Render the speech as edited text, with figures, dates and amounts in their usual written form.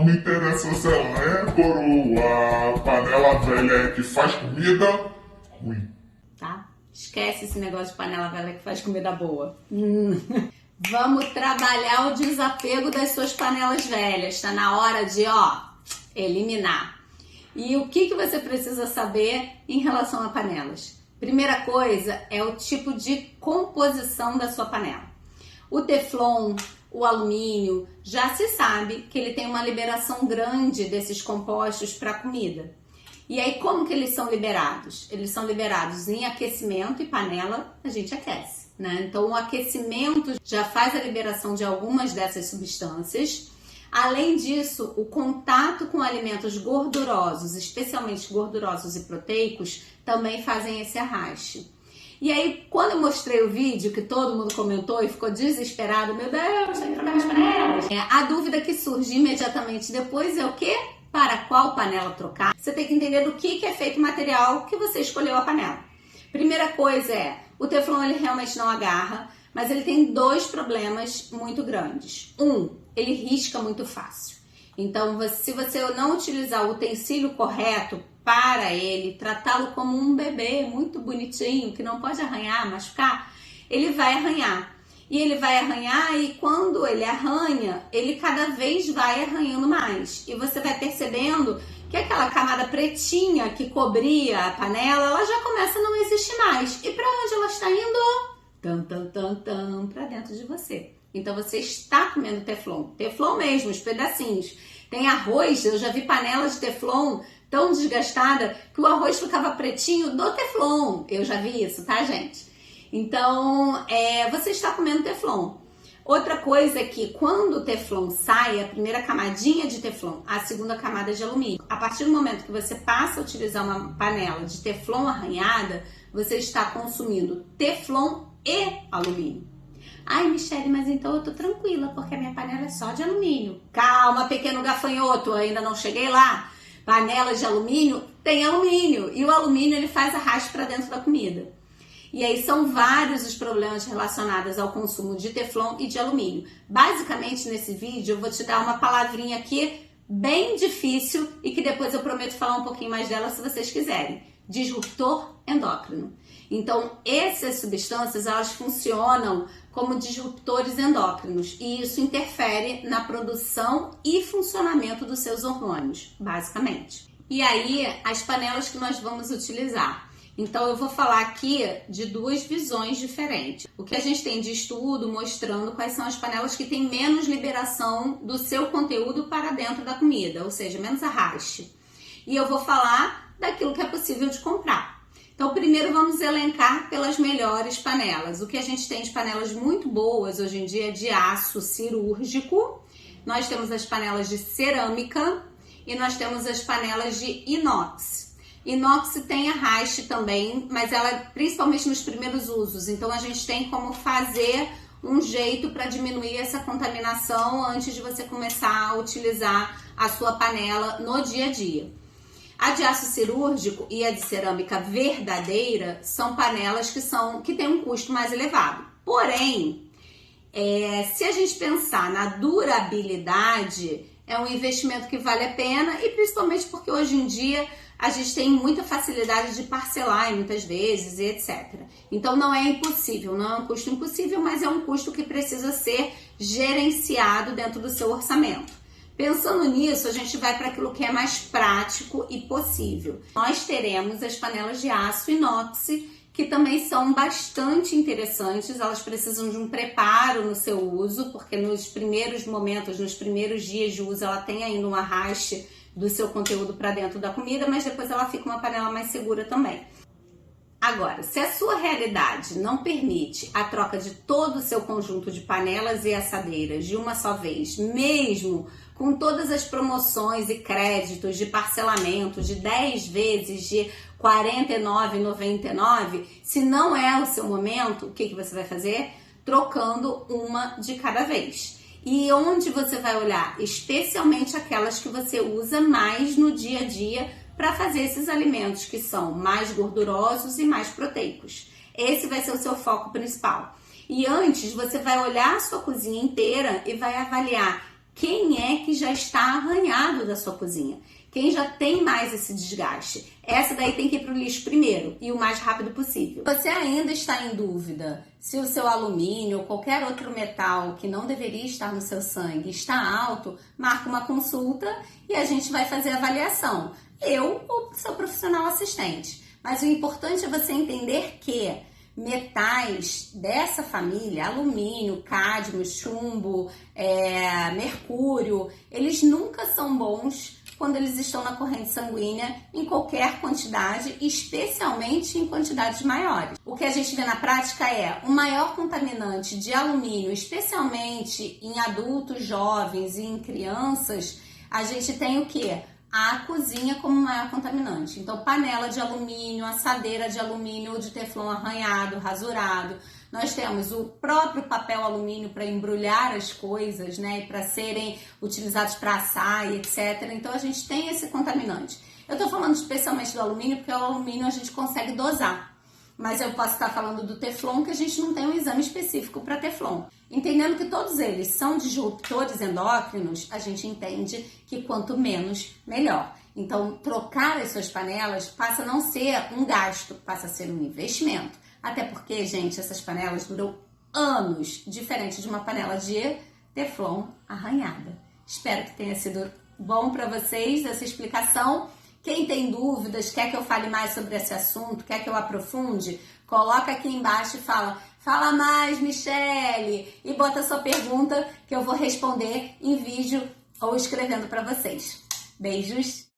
me interessa se ela é coroa. Panela velha que faz comida ruim. Tá? Esquece esse negócio de panela velha que faz comida boa. Vamos trabalhar o desapego das suas panelas velhas. Tá na hora de, eliminar. E o que você precisa saber em relação a panelas? Primeira coisa é o tipo de composição da sua panela. O teflon, o alumínio, já se sabe que ele tem uma liberação grande desses compostos para comida. E aí, como que eles são liberados? Eles são liberados em aquecimento e panela, a gente aquece, né? Então, o aquecimento já faz a liberação de algumas dessas substâncias. Além disso, o contato com alimentos gordurosos, especialmente gordurosos e proteicos, também fazem esse arraste. E aí, quando eu mostrei o vídeo, que todo mundo comentou e ficou desesperado, meu Deus, tem que trocar as panelas. A dúvida que surge imediatamente depois é o quê? Para qual panela trocar? Você tem que entender do que é feito o material que você escolheu a panela. Primeira coisa é, o teflon ele realmente não agarra, mas ele tem dois problemas muito grandes. Ele risca muito fácil. Então, se você não utilizar o utensílio correto para ele, tratá-lo como um bebê muito bonitinho, que não pode arranhar, machucar, ele vai arranhar. E ele vai arranhar e quando ele arranha, ele cada vez vai arranhando mais. E você vai percebendo que aquela camada pretinha que cobria a panela, ela já começa a não existir mais. E para onde ela está indo? Para dentro de você. Então você está comendo teflon. Teflon mesmo, os pedacinhos. Tem arroz, eu já vi panelas de teflon tão desgastada que o arroz ficava pretinho do teflon. Eu já vi isso, tá, gente? Então, você está comendo teflon. Outra coisa é que quando o teflon sai, a primeira camadinha de teflon, a segunda camada de alumínio. A partir do momento que você passa a utilizar uma panela de teflon arranhada, você está consumindo teflon e alumínio. Ai, Michele, mas então eu tô tranquila, porque a minha panela é só de alumínio. Calma, pequeno gafanhoto, eu ainda não cheguei lá. Panela de alumínio tem alumínio, e o alumínio ele faz arraste para dentro da comida. E aí são vários os problemas relacionados ao consumo de teflon e de alumínio. Basicamente, nesse vídeo, eu vou te dar uma palavrinha aqui bem difícil e que depois eu prometo falar um pouquinho mais dela se vocês quiserem. Disruptor endócrino. Então, essas substâncias, elas funcionam como disruptores endócrinos e isso interfere na produção e funcionamento dos seus hormônios, basicamente. E aí, as panelas que nós vamos utilizar. Então, eu vou falar aqui de duas visões diferentes. O que a gente tem de estudo mostrando quais são as panelas que têm menos liberação do seu conteúdo para dentro da comida, ou seja, menos arraste. E eu vou falar daquilo que é possível de comprar. Então, primeiro vamos elencar pelas melhores panelas. O que a gente tem de panelas muito boas hoje em dia é de aço cirúrgico. Nós temos as panelas de cerâmica e nós temos as panelas de inox. Inox tem arraste também, mas ela principalmente nos primeiros usos. Então, a gente tem como fazer um jeito para diminuir essa contaminação antes de você começar a utilizar a sua panela no dia a dia. A de aço cirúrgico e a de cerâmica verdadeira são panelas que têm um custo mais elevado. Porém, se a gente pensar na durabilidade, é um investimento que vale a pena e principalmente porque hoje em dia a gente tem muita facilidade de parcelar muitas vezes e etc. Então não é impossível, não é um custo impossível, mas é um custo que precisa ser gerenciado dentro do seu orçamento. Pensando nisso, a gente vai para aquilo que é mais prático e possível. Nós teremos as panelas de aço inox, que também são bastante interessantes. Elas precisam de um preparo no seu uso, porque nos primeiros momentos, nos primeiros dias de uso, ela tem ainda um arraste do seu conteúdo para dentro da comida, mas depois ela fica uma panela mais segura também. Agora, se a sua realidade não permite a troca de todo o seu conjunto de panelas e assadeiras de uma só vez, mesmo com todas as promoções e créditos de parcelamento de 10 vezes de R$ 49,99, se não é o seu momento, o que você vai fazer? Trocando uma de cada vez. E onde você vai olhar? Especialmente aquelas que você usa mais no dia a dia para fazer esses alimentos que são mais gordurosos e mais proteicos. Esse vai ser o seu foco principal. E antes, você vai olhar a sua cozinha inteira e vai avaliar quem é que já está arranhado da sua cozinha. Quem já tem mais esse desgaste. Essa daí tem que ir para o lixo primeiro e o mais rápido possível. Você ainda está em dúvida se o seu alumínio ou qualquer outro metal que não deveria estar no seu sangue está alto, marca uma consulta e a gente vai fazer a avaliação. Eu ou seu profissional assistente. Mas o importante é você entender que metais dessa família, alumínio, cádmio, chumbo, mercúrio, eles nunca são bons quando eles estão na corrente sanguínea em qualquer quantidade, especialmente em quantidades maiores. O que a gente vê na prática é o maior contaminante de alumínio, especialmente em adultos jovens e em crianças, a gente tem o quê? A cozinha como maior contaminante. Então, panela de alumínio, assadeira de alumínio ou de teflon arranhado, rasurado. Nós temos o próprio papel alumínio para embrulhar as coisas, né? E para serem utilizados para assar e etc. Então, a gente tem esse contaminante. Eu estou falando especialmente do alumínio, porque o alumínio a gente consegue dosar. Mas eu posso estar falando do teflon, que a gente não tem um exame específico para teflon. Entendendo que todos eles são disruptores endócrinos, a gente entende que quanto menos, melhor. Então, trocar as suas panelas passa a não ser um gasto, passa a ser um investimento. Até porque, gente, essas panelas duram anos, diferente de uma panela de teflon arranhada. Espero que tenha sido bom para vocês essa explicação. Quem tem dúvidas, quer que eu fale mais sobre esse assunto, quer que eu aprofunde, coloca aqui embaixo e fala mais, Michele, e bota a sua pergunta que eu vou responder em vídeo ou escrevendo para vocês. Beijos!